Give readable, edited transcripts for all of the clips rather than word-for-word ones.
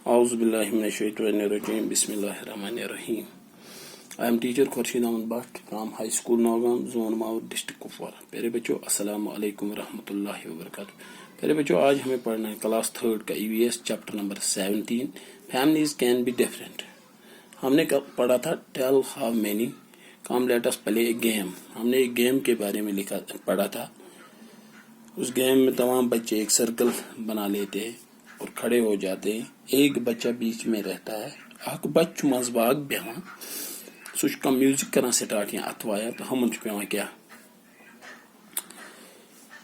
Auzubillahiminashaitanirrajim. Bismillahirrahmanirrahim. I am teacher Khurshid Ahmed Bhatt from High School Nogam, Zone Maur, District Kupwara. प्यारे बच्चों अस्सलाम वालेकुम रहमतुल्लाहि व बरकातुहू। प्यारे बच्चों आज हमें पढ़ना है क्लास 3 का EVS chapter number 17 families can be different. हमने पढ़ा था tell how many come let us play a game. हमने एक गेम के बारे में पढ़ा था। उस गेम में तमाम बच्चे एक सर्कल बना लेते हैं और खड़े हो जाते हैं। एक बच्चा बीच में रहता है। अक बच्च मज बाग बेहान सह म्यूजिक कर स्टार्ट या अथवाया तो हम पे क्या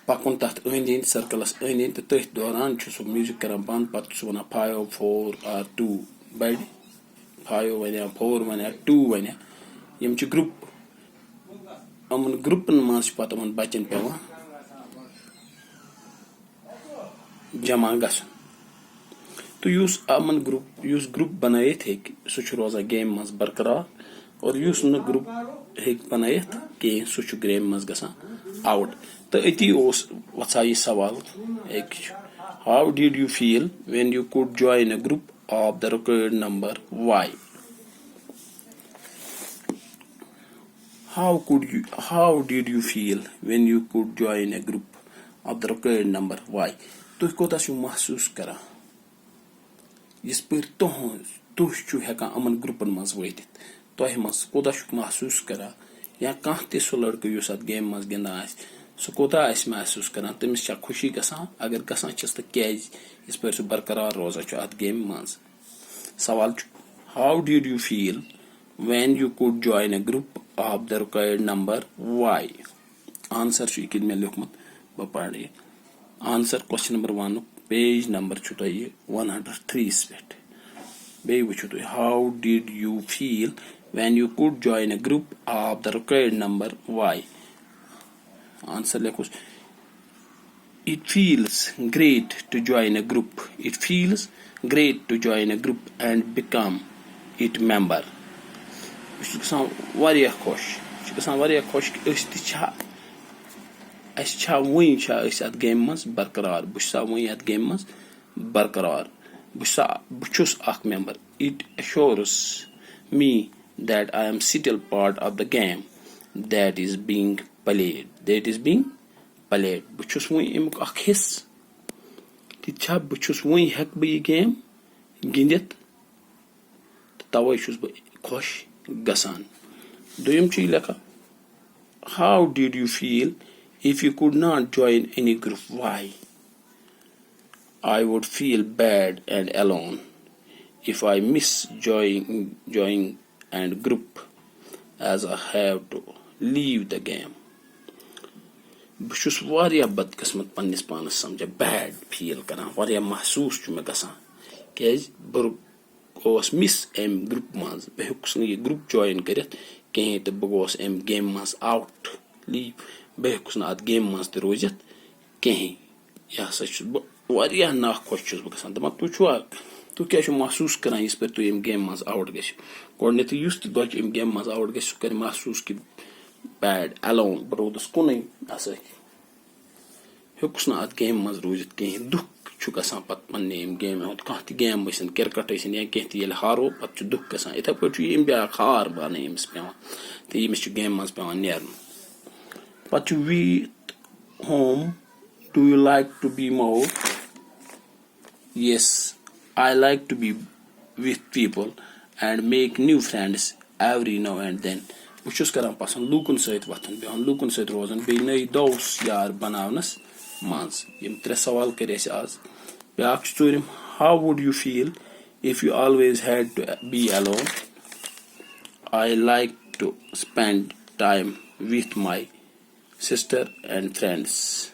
पकुन तथ अंद अंद सर्कलस अंद अंद तो तथ दौरान सह म्यूजिक कर बंद पे वन 5 4 और 2 बड़ 5 वन 4 वन 2 वन यम ग्रुप अमन ग्रुपन मज पे बच्चन पे जमा गसन तो अमन ग्रुप बनाइथ सह रोजान गेम मज बरकरार और ग्रुप हेक बनाइथ कहें सह गेम मज गसान आउट। तो अति वसा यह सवाल how did you feel when you could join a group of the required number why. How did you feel when you could join a group of the required number why? तुह कोता छु महसूस करा इस पर तुह छु हेका अमन ग्रुपन मज वतित तोह मज कोता छु महसूस करा या कह ते सो लड़के युस अत गेम मज गिंदा आस सो कोता आस महसूस करा तमिस छ खुशी गसान अगर गसान छस त क्याज इस पर सो बरकरार रोजा छु अत गेम मज। सवाल छु how did you feel when you could join a group of the required number why. Answer छु इकिन में लिखमत ब पढ़े answer question number 1 page number 103 पे बे वुचु तुम how did you feel when you could join a group of the required number why. Answer लिखोस it feels great to join a group it feels great to join a group and become it member. वारिया खुश कि अत game मज बरकरार बसा वही अत गेम मज बरकरार बहुस अख member. It assures me that I am still part of the game that is being played बहुस वही अमुक अख हिस्स ती बहुस वही हेक बह यह गेम गिंदित तवे बह खुश गसान। दोयम लेखा how did you feel if you could not join any group why। I would feel bad and alone if I miss joining and group as I have to leave the game। बहुस वारिया बदकिस्मत पन्निस पानस समझा bad feel करा वारिया महसूस छु मे गसान cage बस miss M group मज बह हेकुस यह group join करित कहें तो बह गोस एम गेम मज आउट लीव बह हेकुस अत गेम मज त रोजित कहें यह हसा ना खुश बह गसान दपान तुह क्या महसूस करान इस पर तुम गेम मज आउट गोडनथ युस त बच्चे अम गेम मज आउट सह कर महसूस कि बैड अलोन बह रोदस कुन हस हेकुस अत गेम मज रोजित कहें दुख गसान पत पन्ने गेम कह गेम बसन क्रिकेट या कह हारो पे दुख गसान इथे पे ब्या हार बान अमिस पे तो यमिस गेम मज पे नेरन पे with home do you like to be more. Yes I like to be with people and make new friends every now and then बहुत कर पसंद लूकन सत वथन बेहन लूकन सत रोजन बे नई दोस्त यार बनावनस मज। यम 3 सवाल कर आज ब्याक चूरम how would you feel if you always had to be alone. I like to spend time with my sister and friends.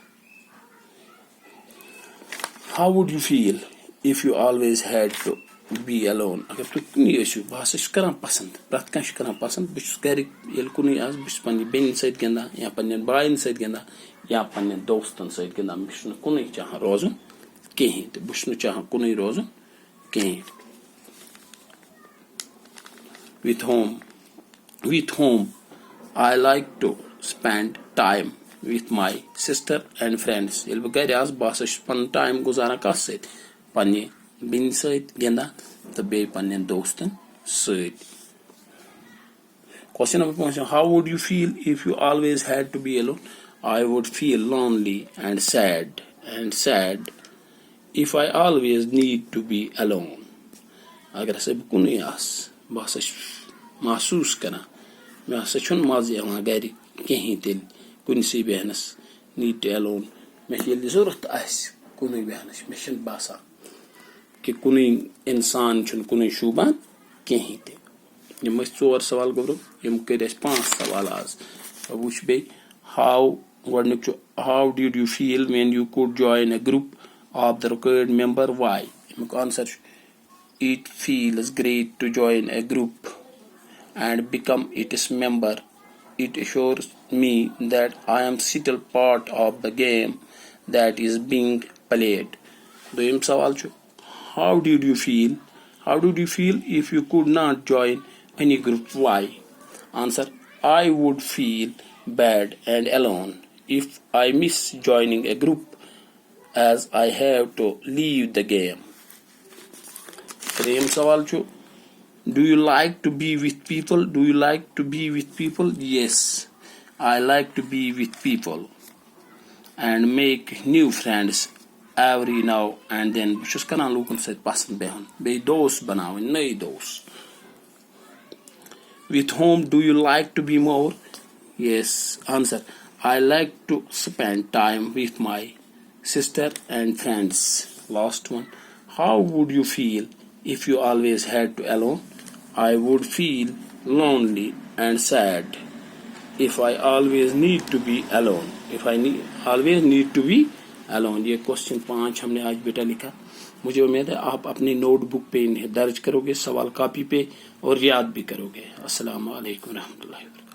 How would you feel if you always had to be alone. अगर तुम कुन बह कर पसंद प्रत कह कर पसंद बस गर कुन बस पे बेन सत गिंदा या पे बायन सत गिंदा या पे दोस्तन सत गिंदा बस कुन चाह रोजन कहें तो बस चाह कुन रोजन कहें। with whom I like to spend time with my sister and friends। ये बह गर बह पन टाइम गुजारान कस सत पन्ने बिन सत गिंदान तो बे पन्न दोस्तन सत. Question number 5. How would you feel if you always had to be alone? I would feel lonely and sad if I always need to be alone. अगर हसा बह कुन आस बह हसा महसूस करान मे हसा छुन मज यवान गर कहीं तेल कुनसी बेहनस नीड टू अलोन मे ये जरूरत आस कुन बेहनस मे छन बासा कि कुन इंसान छुन कुन शूबान कहीं ते. यम 4 सवाल गो यम कर 5 सवाल आज वुच बे how did you feel when you could join a group of the required member? Why? Answer: it feels great to join a group and become its member. It assures me that I am still part of the game that is being played. दोयम सवाल छु how did you feel if you could not join any group? Why? Answer: I would feel bad and alone if I miss joining a group as I have to leave the game. Prem sawal chu do you like to be with people? Yes, I like to be with people and make new friends every now and then. Shus kana lukun set pasand behon be dost banawin nay dost. With whom do you like to be more? Yes. Answer: I like to spend time with my sister and friends. Last one. How would you feel if you always had to alone? I would feel lonely and sad if I always need to be alone. Always need to be alone. ये question 5 हमने आज बेटा लिखा. मुझे उम्मीद है आप अपनी नोटबुक पे इन्हें दर्ज करोगे, सवाल कॉपी पे और याद भी करोगे. अस्सलाम वालेकुम रहमतुल्लाहि व बरकातहू.